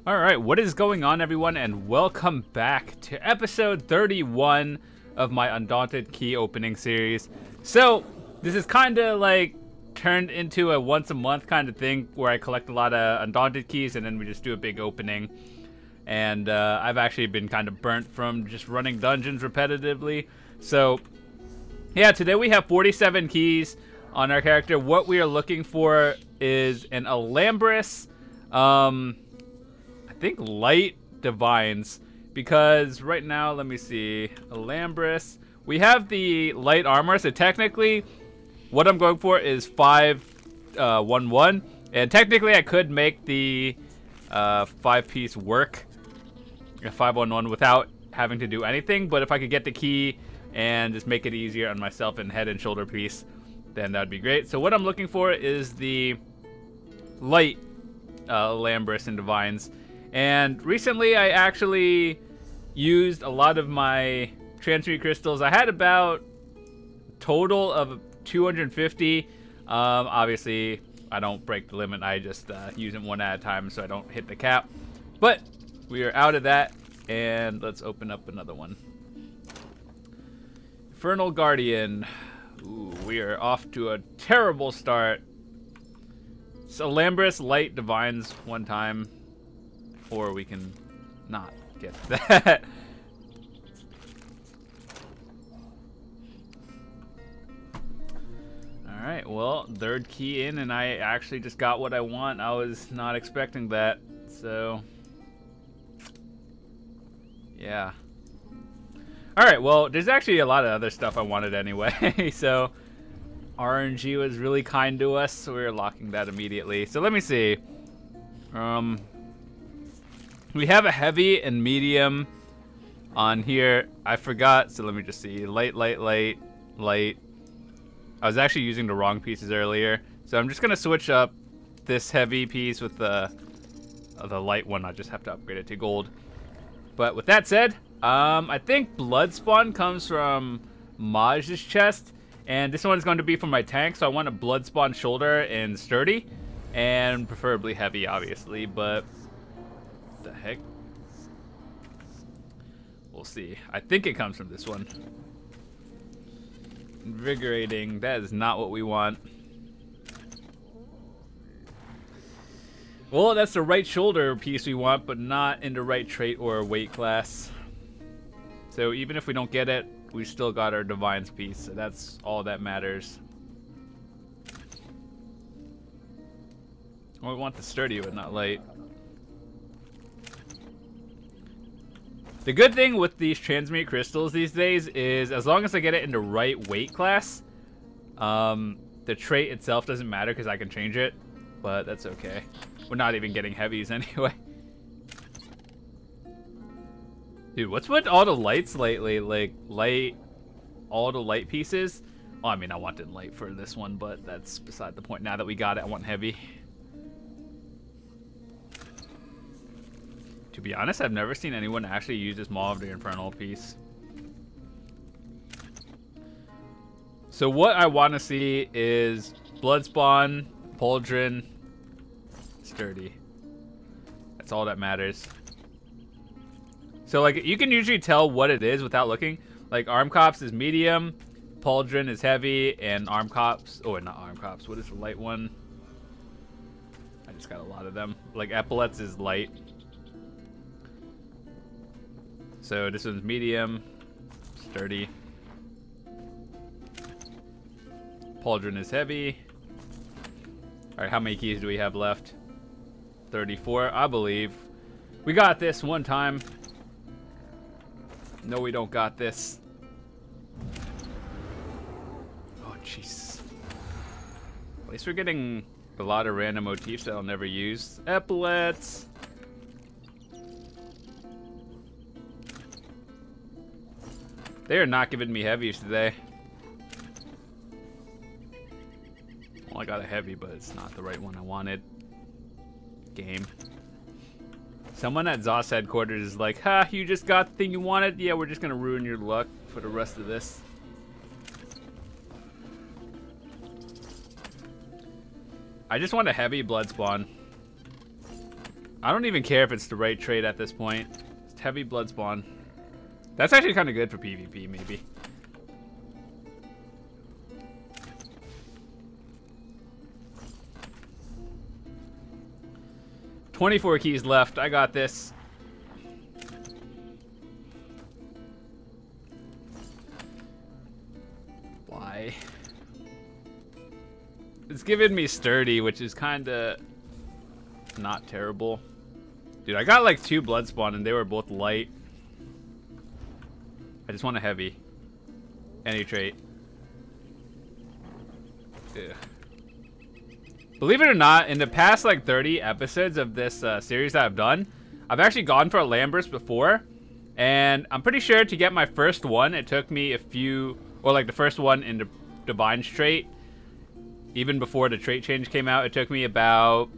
Alright, what is going on, everyone, and welcome back to episode 31 of my Undaunted key opening series. So, this is kind of like turned into a once a month kind of thing where I collect a lot of Undaunted keys and then we just do a big opening. And I've actually been kind of burnt from just running dungeons repetitively. So, yeah, today we have 47 keys on our character. What we are looking for is an ILAMBRIS, I think light divines, because right now, let me see, ILAMBRIS, we have the light armor, so technically what I'm going for is 5-1-1, and technically I could make the 5-piece work, a 5-1-1, without having to do anything, but if I could get the key and just make it easier on myself and head and shoulder piece, then that'd be great. So what I'm looking for is the light ILAMBRIS and divines. And recently I actually used a lot of my transmute crystals. I had about total of 250. Obviously I don't break the limit, I just use them one at a time so I don't hit the cap. But we are out of that, and let's open up another one. Infernal Guardian. Ooh, we are off to a terrible start. So ILAMBRIS light divines one time, or we can not get that. Alright, well, third key in, and I actually just got what I want. I was not expecting that, so yeah. Alright, well, there's actually a lot of other stuff I wanted anyway, so RNG was really kind to us, so we're locking that immediately. So let me see. We have a heavy and medium on here. I forgot, so let me just see. Light, light, light, light. I was actually using the wrong pieces earlier, so I'm just gonna switch up this heavy piece with the light one. I just have to upgrade it to gold. But with that said, I think Bloodspawn comes from Maj's chest, and this one is going to be for my tank, so I want a Bloodspawn shoulder and sturdy, and preferably heavy, obviously, but what the heck? We'll see. I think it comes from this one. Invigorating, that is not what we want. Well, that's the right shoulder piece we want, but not in the right trait or weight class. So even if we don't get it, we still got our divines piece, so that's all that matters. Well, we want the sturdy but not light. The good thing with these transmute crystals these days is as long as I get it in the right weight class, the trait itself doesn't matter because I can change it, but that's okay. We're not even getting heavies anyway. Dude, what's with all the lights lately? Like, all the light pieces? Well, I mean, I wanted light for this one, but that's beside the point. Now that we got it, I want heavy. To be honest, I've never seen anyone actually use this Maw of the Infernal piece. So what I want to see is Bloodspawn, Pauldron, sturdy. That's all that matters. So, like, you can usually tell what it is without looking. Like, Arm Cops is medium, Pauldron is heavy, and Arm Cops... Oh, not Arm Cops. What is the light one? I just got a lot of them. Like, Epaulets is light. So, this one's medium, sturdy. Pauldron is heavy. Alright, how many keys do we have left? 34, I believe. We got this one time. No, we don't got this. Oh, jeez. At least we're getting a lot of random motifs that I'll never use. Epaulets. They are not giving me heavies today. Well, I got a heavy, but it's not the right one I wanted. Game. Someone at ZOS headquarters is like, ha, you just got the thing you wanted? Yeah, we're just gonna ruin your luck for the rest of this. I just want a heavy Bloodspawn. I don't even care if it's the right trait at this point. It's heavy Bloodspawn. That's actually kind of good for PvP, maybe. $24 keys left. I got this. Why? It's giving me sturdy, which is kind of not terrible. Dude, I got like 2 Bloodspawn and they were both light. I just want a heavy. Any trait. Ugh. Believe it or not, in the past like 30 episodes of this series that I've done, I've actually gone for Alambris before. And I'm pretty sure to get my first one, it took me a few, or like the first one in the Divine's trait. Even before the trait change came out, it took me about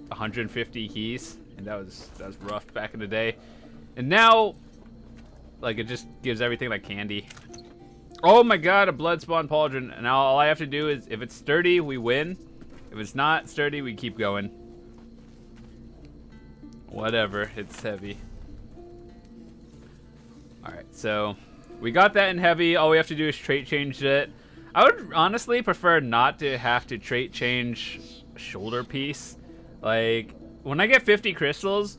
150 keys. And that was rough back in the day. And now, like, it just gives everything like candy. Oh my god, a Bloodspawn Pauldron. And now all I have to do is, if it's sturdy, we win. If it's not sturdy, we keep going. Whatever, it's heavy. Alright, so we got that in heavy. All we have to do is trait change it. I would honestly prefer not to have to trait change shoulder piece. Like, when I get 50 crystals,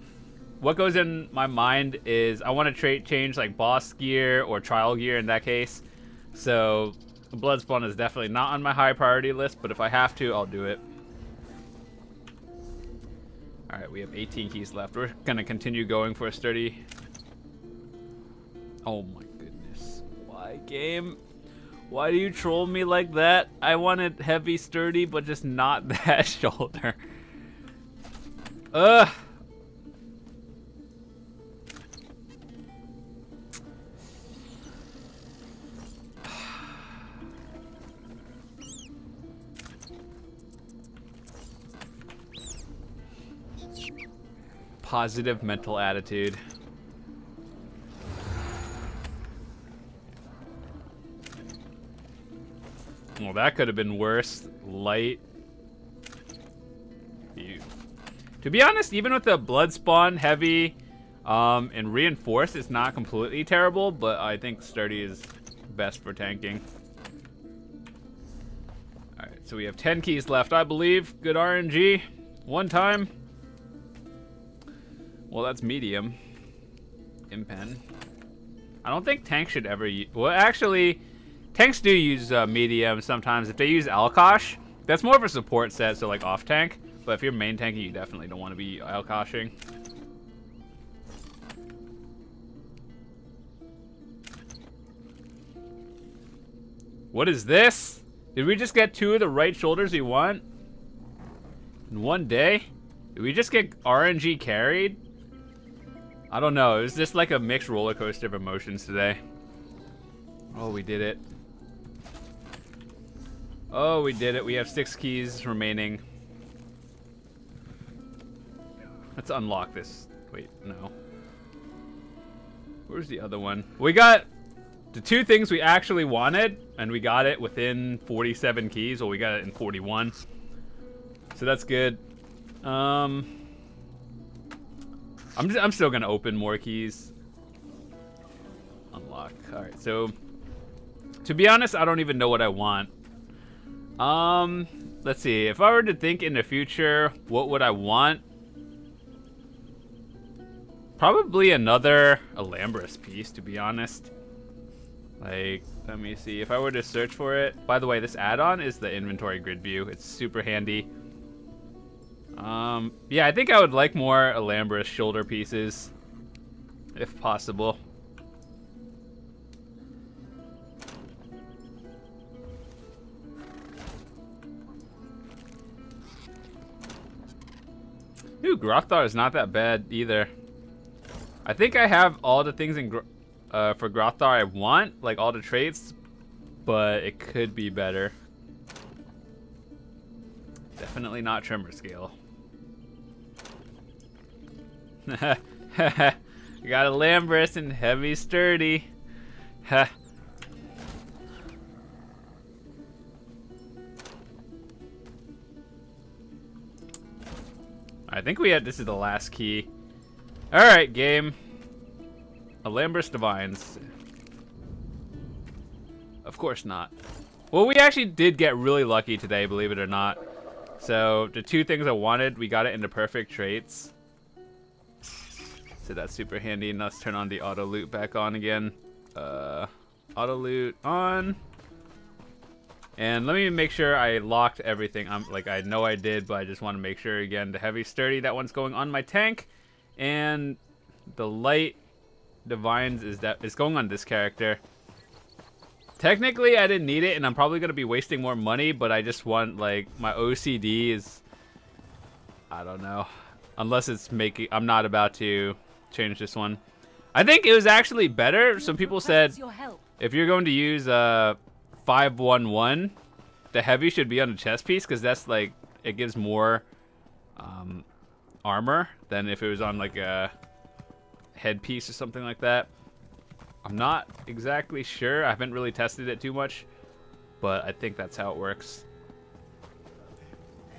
what goes in my mind is I want to trait change like boss gear or trial gear in that case. So Bloodspawn is definitely not on my high priority list, but if I have to, I'll do it. Alright, we have 18 keys left. We're gonna continue going for a sturdy. Oh my goodness. Why, game? Why do you troll me like that? I wanted heavy sturdy, but just not that shoulder. Ugh. Positive mental attitude. Well, that could have been worse. Light. Ew. To be honest, even with the Bloodspawn heavy and reinforced, it's not completely terrible, but I think sturdy is best for tanking. Alright, so we have 10 keys left, I believe. Good RNG. One time. Well, that's medium. Impen. I don't think tanks should ever use... Well, actually, tanks do use medium sometimes. If they use Alkosh, that's more of a support set, so like off tank. But if you're main tanking, you definitely don't want to be Alkoshing. What is this? Did we just get 2 of the right shoulders we want? In one day? Did we just get RNG carried? I don't know. It was just like a mixed roller coaster of emotions today. Oh, we did it. Oh, we did it. We have 6 keys remaining. Let's unlock this. Wait, no. Where's the other one? We got the 2 things we actually wanted, and we got it within 47 keys. Well, we got it in 41. So that's good. I'm still gonna open more keys. Unlock. Alright, so to be honest, I don't even know what I want. Let's see. If I were to think in the future, what would I want? Probably another Alambris piece, to be honest. Like, let me see. If I were to search for it. By the way, this add-on is the inventory grid view. It's super handy. Yeah, I think I would like more Alambris shoulder pieces, if possible. Ooh, Grothar is not that bad either. I think I have all the things in for Grothar I want, like all the traits, but it could be better. Definitely not Tremor Scale. You got Alambris and heavy sturdy. Alright, I think this is the last key. Alright, game. ILAMBRIS Divines. Of course not. Well, we actually did get really lucky today, believe it or not. So, the 2 things I wanted, we got it into perfect traits. So that's super handy. And let's turn on the auto loot back on again. Auto loot on. And let me make sure I locked everything. Like, I know I did, but I just want to make sure again. The heavy sturdy, that one's going on my tank. And the light divines is going on this character. Technically, I didn't need it, and I'm probably going to be wasting more money, but I just want, like, my OCD is... I don't know. Unless it's making... I'm not about to change this one. I think it was actually better. Some people said if you're going to use 511, the heavy should be on the chest piece, because that's, like, it gives more armor than if it was on, like, a headpiece or something like that. I'm not exactly sure. I haven't really tested it too much, but I think that's how it works.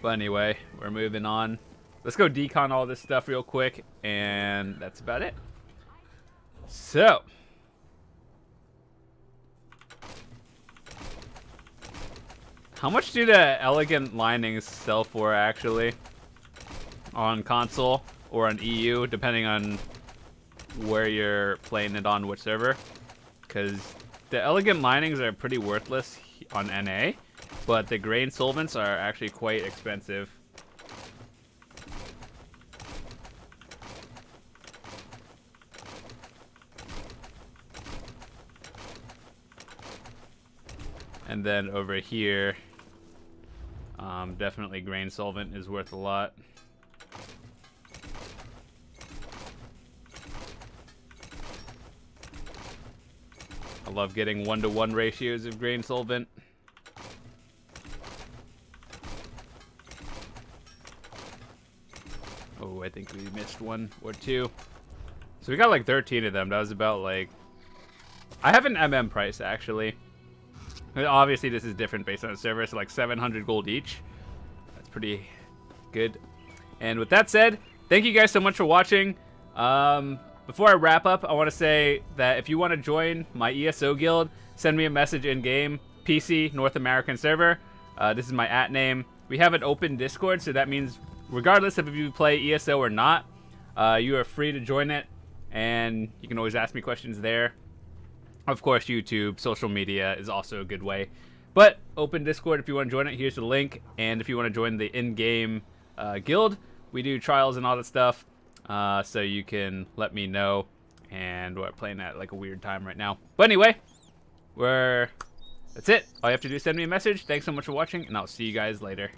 But anyway, we're moving on. Let's go decon all this stuff real quick, and that's about it. So, how much do the elegant linings sell for actually on console or on EU, depending on where you're playing it on which server? Because the elegant linings are pretty worthless on NA, but the grain solvents are actually quite expensive. And then over here, definitely grain solvent is worth a lot. I love getting 1-to-1 ratios of grain solvent. Oh, I think we missed 1 or 2. So we got like 13 of them. That was about like... I have an MM price, actually. Obviously, this is different based on the server, so like 700 gold each. That's pretty good. And with that said, thank you guys so much for watching. Before I wrap up, I want to say that if you want to join my ESO guild, send me a message in-game, PC, North American server. This is my @name. We have an open Discord, so that means regardless of if you play ESO or not, you are free to join it, and you can always ask me questions there. Of course, YouTube, social media is also a good way. But open Discord if you want to join it. Here's the link. And if you want to join the in-game guild, we do trials and all that stuff. So you can let me know. And we're playing at like a weird time right now. But anyway, that's it. All you have to do is send me a message. Thanks so much for watching, and I'll see you guys later.